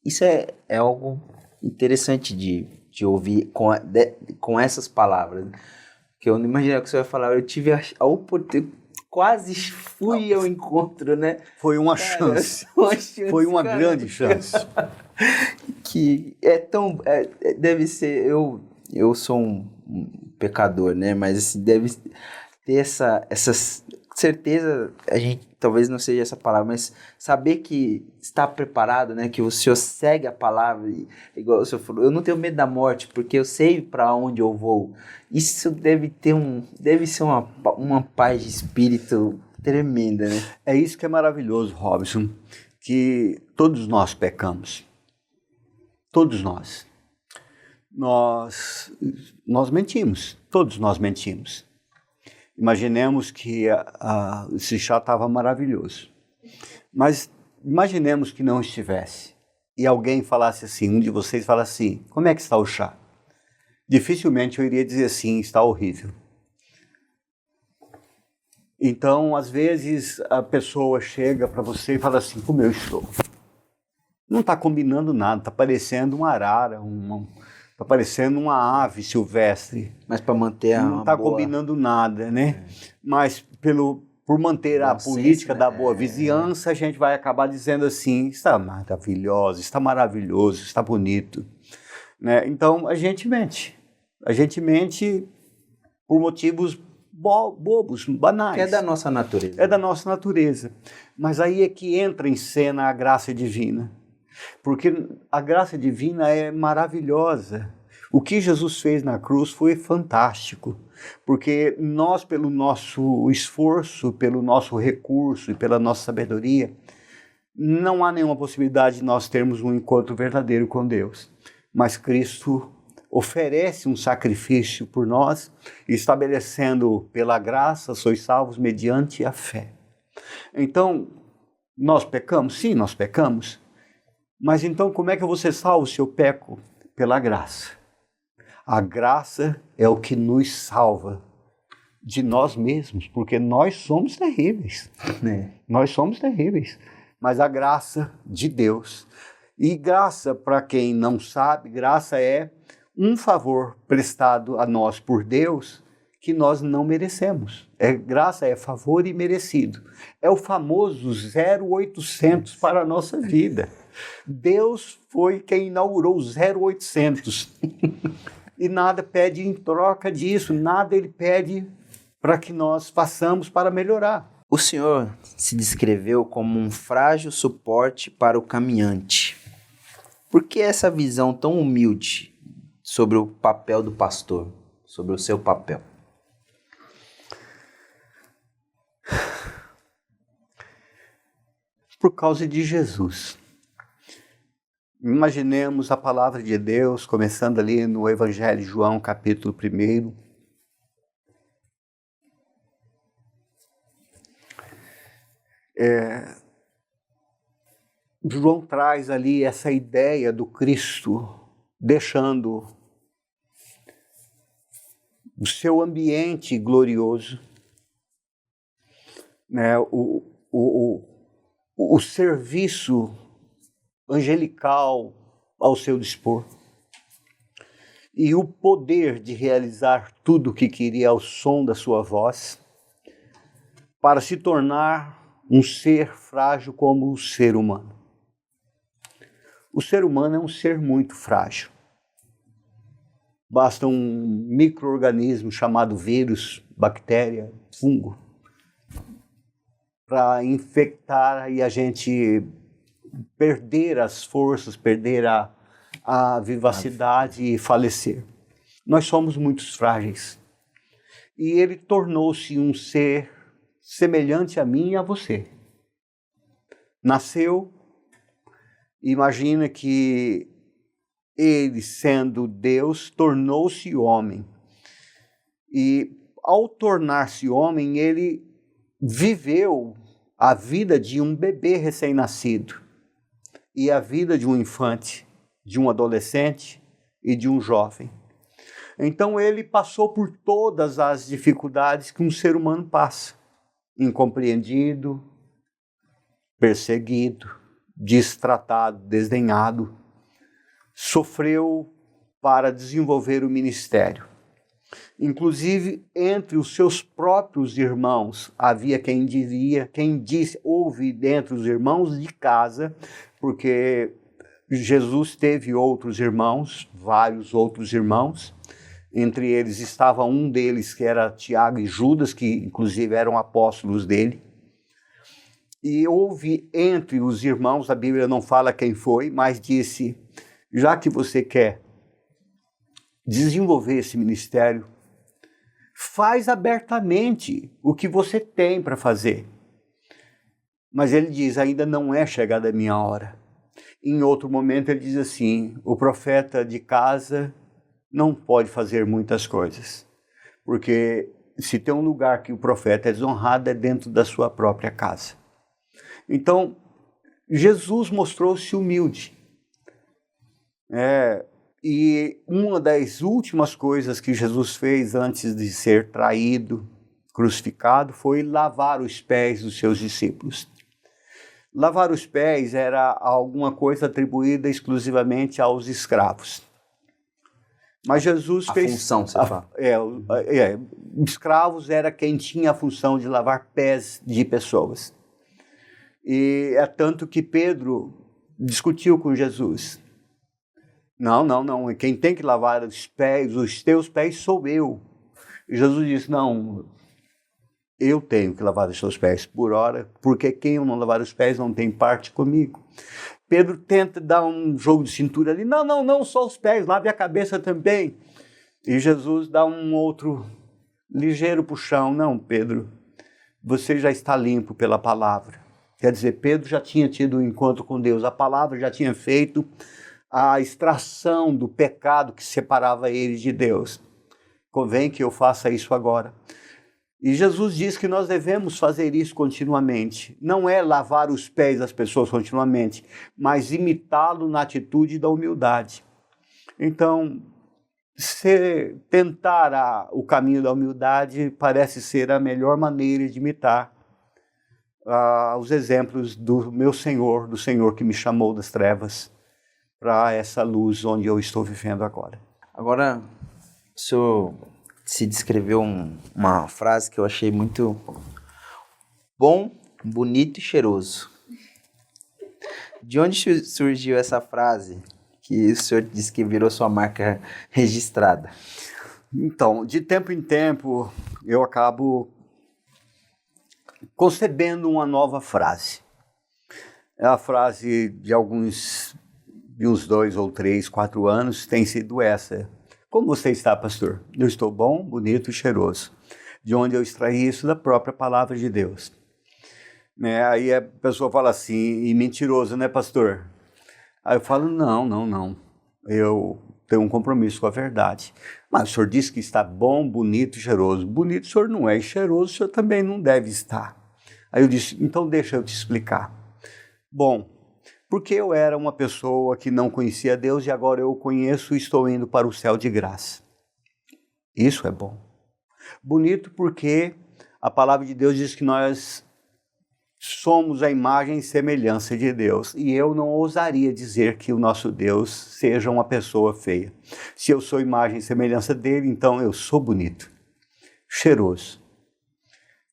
Isso é algo interessante de ouvir com essas palavras. Que eu não imaginava que você ia falar. Eu tive a oportunidade... Quase fui ao encontro, né? Foi uma chance. Foi uma grande chance. Que é tão... deve ser... Eu sou um pecador, né? Mas assim, deve ter essa certeza, a gente talvez não seja essa palavra, mas saber que está preparado, né? Que o Senhor segue a palavra, igual o Senhor falou, eu não tenho medo da morte, porque eu sei para onde eu vou. Isso deve ser uma paz de espírito tremenda, né? É isso que é maravilhoso, Robson, que todos nós pecamos. Todos nós. Nós mentimos, todos nós mentimos. Imaginemos que esse chá estava maravilhoso, mas imaginemos que não estivesse e alguém falasse assim, um de vocês falasse assim, como é que está o chá? Dificilmente eu iria dizer assim, está horrível. Então, às vezes, a pessoa chega para você e fala assim, como eu estou? Não está combinando nada, está parecendo uma arara, está parecendo uma ave silvestre. Mas para manter não está combinando nada, né? Mas por manter a política da boa vizinhança, a gente vai acabar dizendo assim, está maravilhosa, está maravilhoso, está bonito. Né? Então, a gente mente. A gente mente por motivos bobos, banais. Que é da nossa natureza. É da nossa natureza. Mas aí é que entra em cena a graça divina. Porque a graça divina é maravilhosa. O que Jesus fez na cruz foi fantástico. Porque nós, pelo nosso esforço, pelo nosso recurso e pela nossa sabedoria, não há nenhuma possibilidade de nós termos um encontro verdadeiro com Deus. Mas Cristo oferece um sacrifício por nós, estabelecendo pela graça, sois salvos mediante a fé. Então, nós pecamos? Sim, nós pecamos. Mas então como é que eu vou ser salvo se eu peco? Pela graça. A graça é o que nos salva de nós mesmos, porque nós somos terríveis. Nós somos terríveis. Mas a graça de Deus. E graça, para quem não sabe, graça é um favor prestado a nós por Deus que nós não merecemos. Graça é favor imerecido. É o famoso 0800 para a nossa vida. Deus foi quem inaugurou o 0800 e nada pede em troca disso, nada ele pede para que nós façamos para melhorar. O Senhor se descreveu como um frágil suporte para o caminhante. Por que essa visão tão humilde sobre o papel do pastor, sobre o seu papel? Por causa de Jesus. Imaginemos a palavra de Deus, começando ali no Evangelho de João, capítulo 1. João traz ali essa ideia do Cristo deixando o seu ambiente glorioso, né, o serviço angelical ao seu dispor e o poder de realizar tudo o que queria ao som da sua voz, para se tornar um ser frágil como o ser humano. O ser humano é um ser muito frágil. Basta um micro-organismo chamado vírus, bactéria, fungo, para infectar e a gente perder as forças, perder a vivacidade e falecer. Nós somos muito frágeis. E ele tornou-se um ser semelhante a mim e a você. Nasceu, imagina que ele, sendo Deus, tornou-se homem. E ao tornar-se homem, ele viveu a vida de um bebê recém-nascido e a vida de um infante, de um adolescente e de um jovem. Então ele passou por todas as dificuldades que um ser humano passa. Incompreendido, perseguido, destratado, desdenhado. Sofreu para desenvolver o ministério. Inclusive, entre os seus próprios irmãos, havia quem disse, houve dentre os irmãos de casa, porque Jesus teve outros irmãos, vários outros irmãos. Entre eles estava um deles que era Tiago e Judas, que inclusive eram apóstolos dele. E houve entre os irmãos, a Bíblia não fala quem foi, mas disse, já que você quer desenvolver esse ministério, faz abertamente o que você tem para fazer. Mas ele diz, ainda não é chegada a minha hora. Em outro momento ele diz assim, o profeta de casa não pode fazer muitas coisas, porque se tem um lugar que o profeta é desonrado é dentro da sua própria casa. Então, Jesus mostrou-se humilde. E uma das últimas coisas que Jesus fez antes de ser traído, crucificado, foi lavar os pés dos seus discípulos. Lavar os pés era alguma coisa atribuída exclusivamente aos escravos. Mas Jesus fez... A função, você fala. Escravos era quem tinha a função de lavar pés de pessoas. E é tanto que Pedro discutiu com Jesus. Não, quem tem que lavar os teus pés sou eu. E Jesus disse, não, eu tenho que lavar os seus pés por hora, porque quem eu não lavar os pés não tem parte comigo. Pedro tenta dar um jogo de cintura ali, não, só os pés, lave a cabeça também. E Jesus dá um outro ligeiro puxão, não, Pedro, você já está limpo pela palavra. Quer dizer, Pedro já tinha tido um encontro com Deus, a palavra já tinha feito a extração do pecado que separava ele de Deus. Convém que eu faça isso agora. E Jesus diz que nós devemos fazer isso continuamente. Não é lavar os pés das pessoas continuamente, mas imitá-lo na atitude da humildade. Então, tentar o caminho da humildade parece ser a melhor maneira de imitar os exemplos do meu Senhor, do Senhor que me chamou das trevas para essa luz onde eu estou vivendo agora. Agora, o senhor se descreveu uma frase que eu achei muito bom, bonito e cheiroso. De onde surgiu essa frase que o senhor disse que virou sua marca registrada? Então, de tempo em tempo, eu acabo concebendo uma nova frase. É a frase de uns 2 ou 3, 4 anos, tem sido essa. Como você está, pastor? Eu estou bom, bonito e cheiroso. De onde eu extraí isso? Da própria palavra de Deus. Aí a pessoa fala assim, e mentiroso, né, pastor? Aí eu falo, não. Eu tenho um compromisso com a verdade. Mas o senhor disse que está bom, bonito e cheiroso. Bonito o senhor não é, e cheiroso o senhor também não deve estar. Aí eu disse, então deixa eu te explicar. Bom, Porque eu era uma pessoa que não conhecia Deus e agora eu o conheço e estou indo para o céu de graça. Isso é bom. Bonito porque a palavra de Deus diz que nós somos a imagem e semelhança de Deus. E eu não ousaria dizer que o nosso Deus seja uma pessoa feia. Se eu sou imagem e semelhança dele, então eu sou bonito, cheiroso.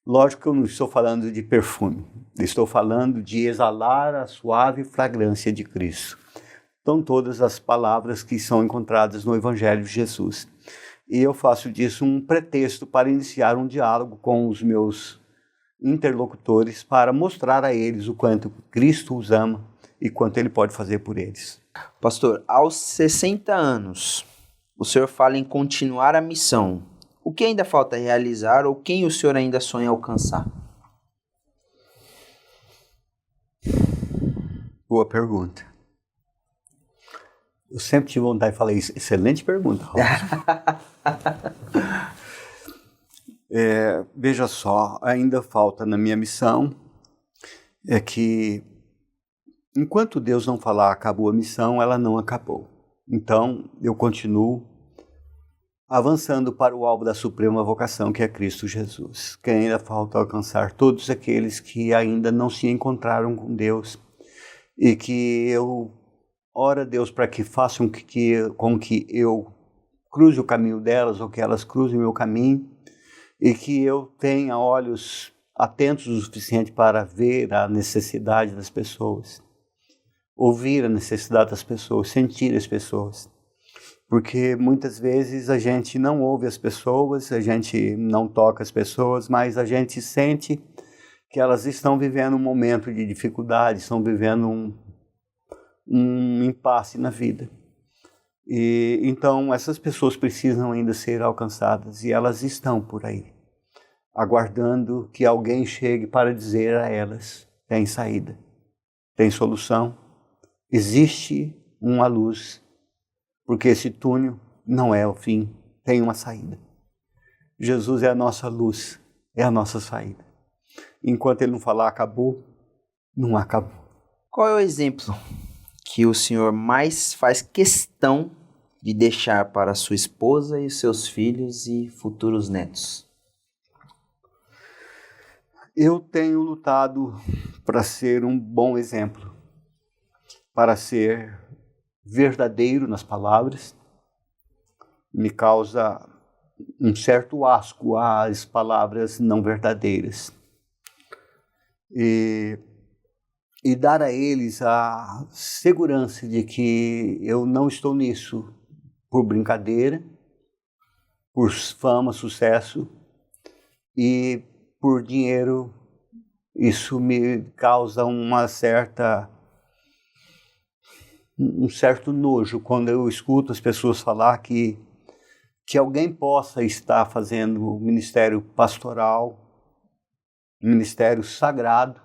Lógico que eu não estou falando de perfume. Estou falando de exalar a suave fragrância de Cristo. Então, todas as palavras que são encontradas no Evangelho de Jesus. E eu faço disso um pretexto para iniciar um diálogo com os meus interlocutores para mostrar a eles o quanto Cristo os ama e quanto Ele pode fazer por eles. Pastor, aos 60 anos, o senhor fala em continuar a missão. O que ainda falta realizar ou quem o senhor ainda sonha alcançar? Boa pergunta. Eu sempre tive vontade de falar isso. Excelente pergunta, veja só, ainda falta na minha missão é que enquanto Deus não falar acabou a missão, ela não acabou. Então eu continuo avançando para o alvo da suprema vocação, que é Cristo Jesus. Que ainda falta alcançar todos aqueles que ainda não se encontraram com Deus e que eu oro a Deus para que façam com que eu cruze o caminho delas ou que elas cruzem o meu caminho e que eu tenha olhos atentos o suficiente para ver a necessidade das pessoas, ouvir a necessidade das pessoas, sentir as pessoas. Porque muitas vezes a gente não ouve as pessoas, a gente não toca as pessoas, mas a gente sente que elas estão vivendo um momento de dificuldade, estão vivendo um impasse na vida. E então essas pessoas precisam ainda ser alcançadas e elas estão por aí, aguardando que alguém chegue para dizer a elas: tem saída, tem solução, existe uma luz. Porque esse túnel não é o fim, tem uma saída. Jesus é a nossa luz, é a nossa saída. Enquanto Ele não falar acabou, não acabou. Qual é o exemplo que o senhor mais faz questão de deixar para sua esposa e seus filhos e futuros netos? Eu tenho lutado para ser um bom exemplo, para ser verdadeiro nas palavras. Me causa um certo asco às palavras não verdadeiras. E dar a eles a segurança de que eu não estou nisso por brincadeira, por fama, sucesso e por dinheiro. Isso me causa um certo nojo quando eu escuto as pessoas falar que alguém possa estar fazendo ministério pastoral, ministério sagrado,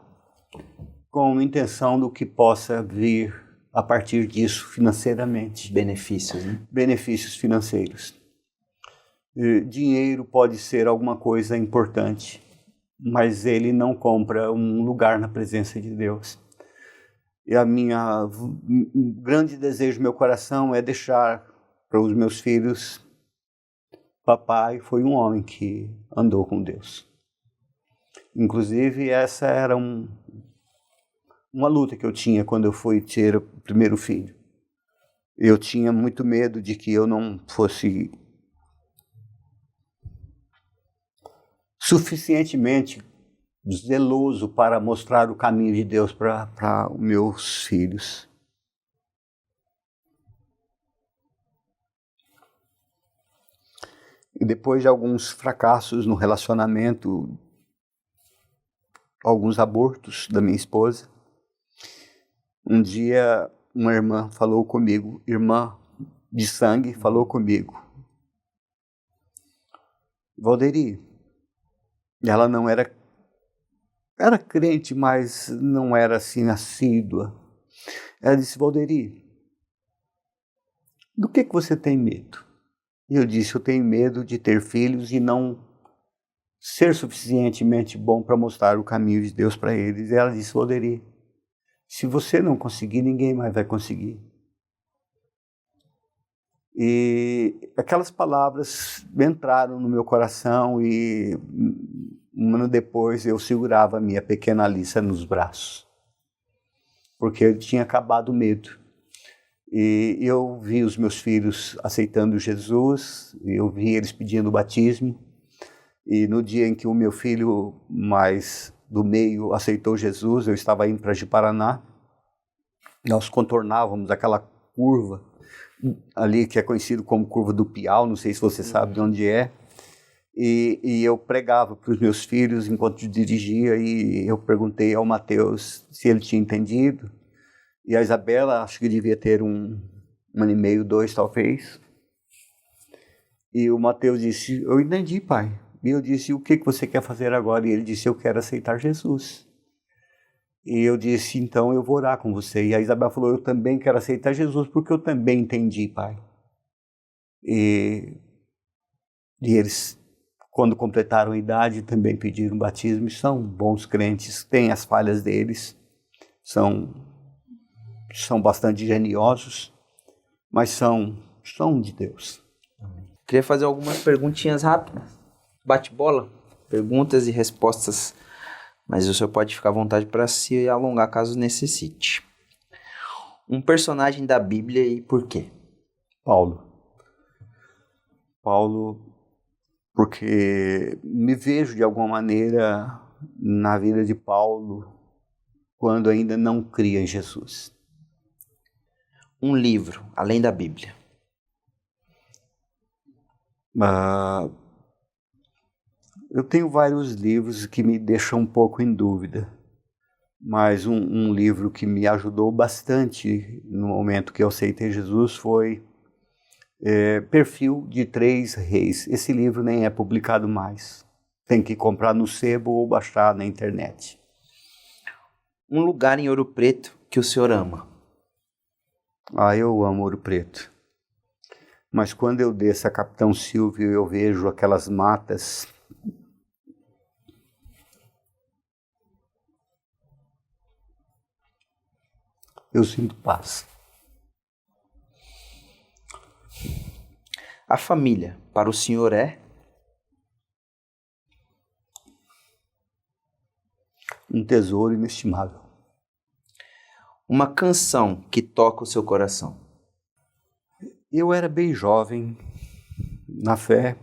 com a intenção do que possa vir a partir disso financeiramente. Benefícios, né? Benefícios financeiros. Dinheiro pode ser alguma coisa importante, mas ele não compra um lugar na presença de Deus. E um grande desejo do meu coração é deixar para os meus filhos: papai foi um homem que andou com Deus. Inclusive, essa era uma luta que eu tinha quando eu fui ter o primeiro filho. Eu tinha muito medo de que eu não fosse suficientemente zeloso para mostrar o caminho de Deus para os meus filhos. E depois de alguns fracassos no relacionamento, alguns abortos da minha esposa, um dia uma irmã falou comigo, irmã de sangue, falou comigo: Valderi, ela não era crente, mas não era assim assídua. Ela disse: Valderi, do que você tem medo? E eu disse: eu tenho medo de ter filhos e não ser suficientemente bom para mostrar o caminho de Deus para eles. E ela disse: Valderi, Se você não conseguir, ninguém mais vai conseguir. E aquelas palavras entraram no meu coração e um ano depois eu segurava a minha pequena Alissa nos braços, porque eu tinha acabado o medo. E eu vi os meus filhos aceitando Jesus, eu vi eles pedindo o batismo, e no dia em que o meu filho mais do meio aceitou Jesus, eu estava indo para Ji-Paraná, nós contornávamos aquela curva ali que é conhecido como curva do Piau, não sei se você sabe de onde é, e eu pregava para os meus filhos enquanto dirigia, e eu perguntei ao Mateus se ele tinha entendido, e a Isabela acho que devia ter um ano e meio, 2 talvez, e o Mateus disse, eu entendi, pai. E eu disse, o que você quer fazer agora? E ele disse, eu quero aceitar Jesus. E eu disse, então eu vou orar com você. E a Isabel falou, eu também quero aceitar Jesus, porque eu também entendi, pai. E eles, quando completaram a idade, também pediram batismo. E são bons crentes, têm as falhas deles, são bastante geniosos, mas são de Deus. Queria fazer algumas perguntinhas rápidas. Bate-bola, perguntas e respostas, mas o senhor pode ficar à vontade para se alongar caso necessite. Um personagem da Bíblia e por quê? Paulo, porque me vejo de alguma maneira na vida de Paulo quando ainda não cria em Jesus. Um livro, além da Bíblia. Eu tenho vários livros que me deixam um pouco em dúvida, mas um livro que me ajudou bastante no momento que eu aceitei Jesus foi Perfil de 3 Reis. Esse livro nem é publicado mais. Tem que comprar no sebo ou baixar na internet. Um lugar em Ouro Preto que o senhor ama. Eu amo Ouro Preto. Mas quando eu desço a Capitão Silvio e eu vejo aquelas matas, eu sinto paz. A família, para o senhor é? Um tesouro inestimável. Uma canção que toca o seu coração. Eu era bem jovem, na fé,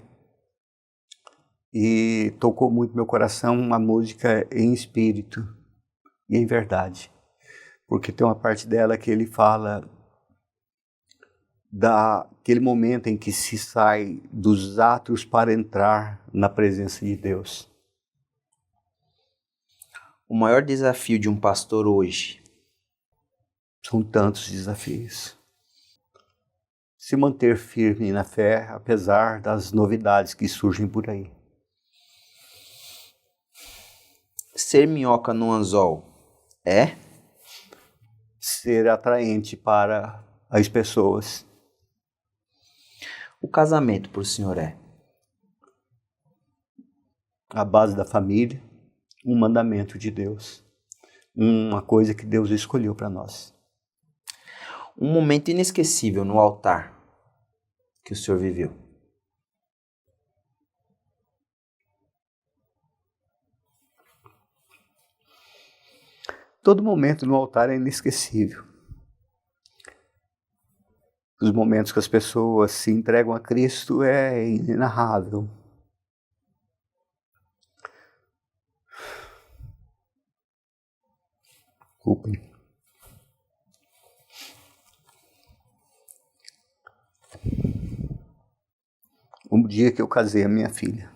e tocou muito meu coração uma música em espírito e em verdade. Porque tem uma parte dela que ele fala daquele momento em que se sai dos atos para entrar na presença de Deus. O maior desafio de um pastor hoje? São tantos desafios. Se manter firme na fé, apesar das novidades que surgem por aí. Ser minhoca no anzol é? Ser atraente para as pessoas. O casamento para o senhor é? A base da família, um mandamento de Deus. Uma coisa que Deus escolheu para nós. Um momento inesquecível no altar que o senhor viveu. Todo momento no altar é inesquecível. Os momentos que as pessoas se entregam a Cristo é inenarrável. Desculpem. Um dia que eu casei a minha filha.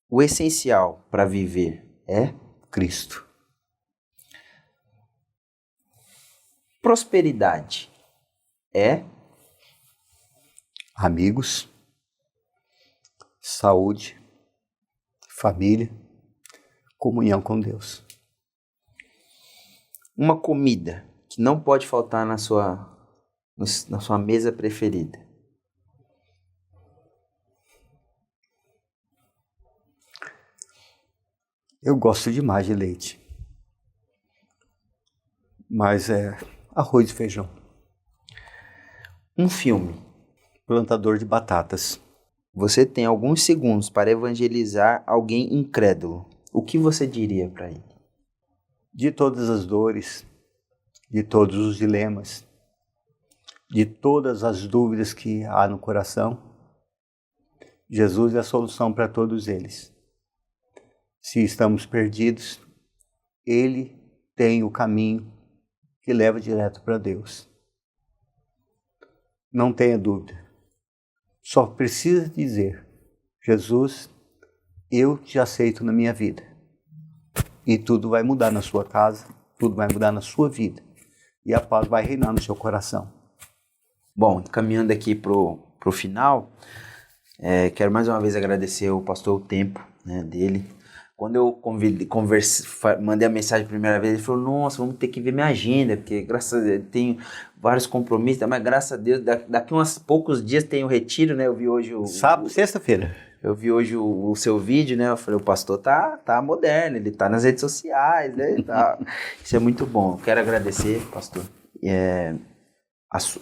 O essencial para viver é? Cristo. Prosperidade é? Amigos, saúde, família, comunhão com Deus. Uma comida que não pode faltar na sua mesa preferida. Eu gosto demais de leite. Mas é arroz e feijão. Um filme. Plantador de batatas. Você tem alguns segundos para evangelizar alguém incrédulo. O que você diria para ele? De todas as dores, de todos os dilemas, de todas as dúvidas que há no coração, Jesus é a solução para todos eles. Se estamos perdidos, Ele tem o caminho que leva direto para Deus. Não tenha dúvida. Só precisa dizer: Jesus, eu te aceito na minha vida. E tudo vai mudar na sua casa, tudo vai mudar na sua vida. E a paz vai reinar no seu coração. Bom, caminhando aqui pro final, quero mais uma vez agradecer ao pastor o tempo, né, dele. Quando eu mandei a mensagem a primeira vez, ele falou: nossa, vamos ter que ver minha agenda, porque graças a Deus tenho vários compromissos, mas graças a Deus, daqui uns poucos dias tem o retiro, né? Eu vi hoje sexta-feira. Eu vi hoje o seu vídeo, né? Eu falei: o pastor tá moderno, ele tá nas redes sociais, né? Isso é muito bom. Eu quero agradecer, pastor,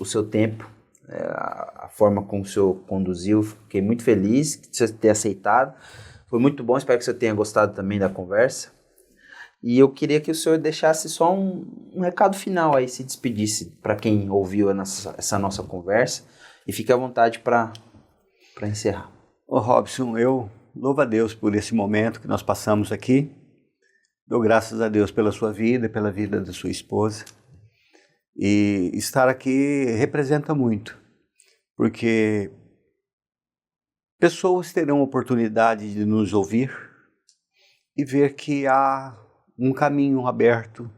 o seu tempo, a forma como o senhor conduziu. Fiquei muito feliz de você ter aceitado. Foi muito bom, espero que você tenha gostado também da conversa. E eu queria que o senhor deixasse só um recado final aí, se despedisse para quem ouviu essa nossa conversa. E fique à vontade para encerrar. Ô Robson, eu louvo a Deus por esse momento que nós passamos aqui. Dou graças a Deus pela sua vida, pela vida da sua esposa. E estar aqui representa muito, porque pessoas terão oportunidade de nos ouvir e ver que há um caminho aberto.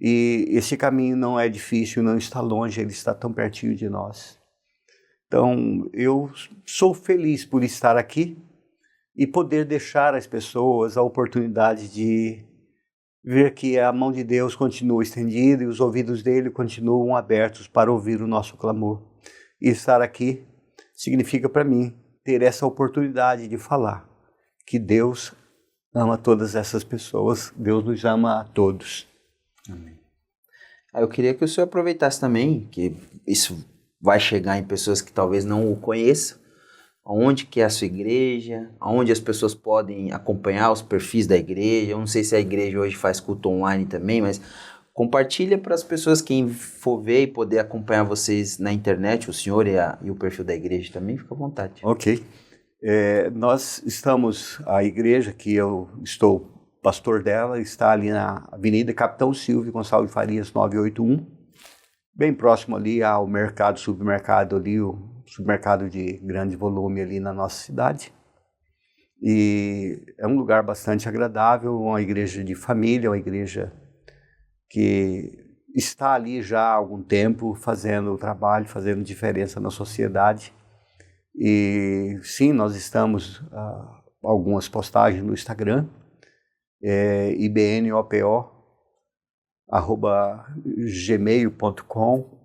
E esse caminho não é difícil, não está longe, ele está tão pertinho de nós. Então, eu sou feliz por estar aqui e poder deixar às pessoas a oportunidade de ver que a mão de Deus continua estendida e os ouvidos dele continuam abertos para ouvir o nosso clamor. E estar aqui significa para mim ter essa oportunidade de falar que Deus ama todas essas pessoas, Deus nos ama a todos. Amém. Eu queria que o senhor aproveitasse também, que isso vai chegar em pessoas que talvez não o conheçam, onde que é a sua igreja, onde as pessoas podem acompanhar os perfis da igreja. Eu não sei se a igreja hoje faz culto online também, mas compartilha para as pessoas, quem for ver e poder acompanhar vocês na internet, o senhor e o perfil da igreja também, fica à vontade. Ok. Nós estamos, a igreja que eu estou pastor dela, está ali na Avenida Capitão Silvio Gonçalves de Farias 981, bem próximo ali ao supermercado ali, o supermercado de grande volume ali na nossa cidade. E é um lugar bastante agradável, uma igreja de família, uma igreja que está ali já há algum tempo fazendo o trabalho, fazendo diferença na sociedade. E sim, nós estamos algumas postagens no Instagram, ibnopo@gmail.com,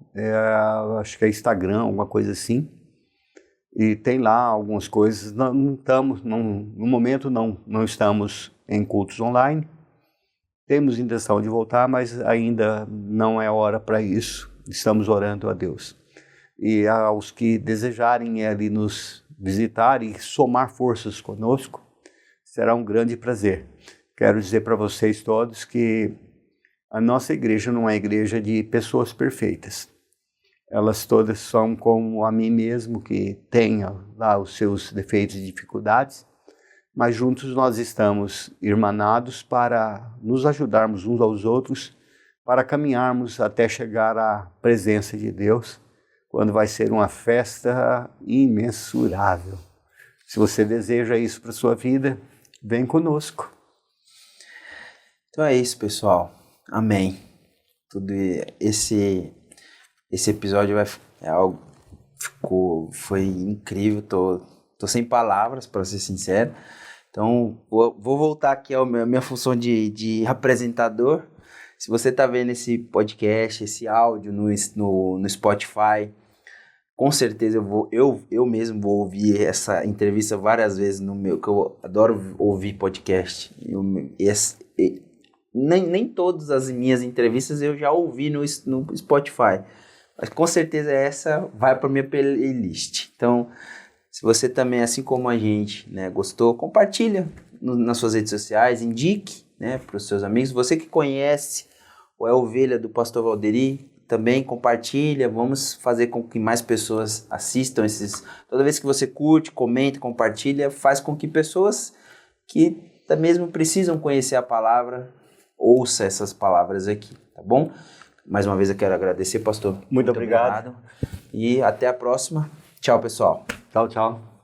acho que é Instagram, alguma coisa assim. E tem lá algumas coisas. No momento não estamos em cultos online. Temos intenção de voltar, mas ainda não é hora para isso. Estamos orando a Deus. E aos que desejarem ali nos visitar e somar forças conosco, será um grande prazer. Quero dizer para vocês todos que a nossa igreja não é igreja de pessoas perfeitas. Elas todas são como a mim mesmo, que tem lá os seus defeitos e dificuldades, mas juntos nós estamos irmanados para nos ajudarmos uns aos outros, para caminharmos até chegar à presença de Deus, quando vai ser uma festa imensurável. Se você deseja isso para a sua vida, vem conosco. Então é isso, pessoal. Amém. Tudo esse episódio foi incrível. Tô sem palavras, para ser sincero. Então vou voltar aqui à minha função de apresentador. Se você está vendo esse podcast, esse áudio no Spotify, Com certeza eu mesmo vou ouvir essa entrevista várias vezes no meu, que eu adoro ouvir podcast. Nem todas as minhas entrevistas eu já ouvi no Spotify. Mas com certeza essa vai para minha playlist. Então, se você também, assim como a gente, né, gostou, compartilha nas suas redes sociais, indique, né, para os seus amigos. Você que conhece ou é ovelha do Pastor Valderi, também compartilha. Vamos fazer com que mais pessoas assistam esses. Toda vez que você curte, comenta, compartilha, faz com que pessoas que mesmo precisam conhecer a palavra, ouça essas palavras aqui, tá bom? Mais uma vez eu quero agradecer, pastor. Muito obrigado. E até a próxima. Tchau, pessoal. Tchau, tchau.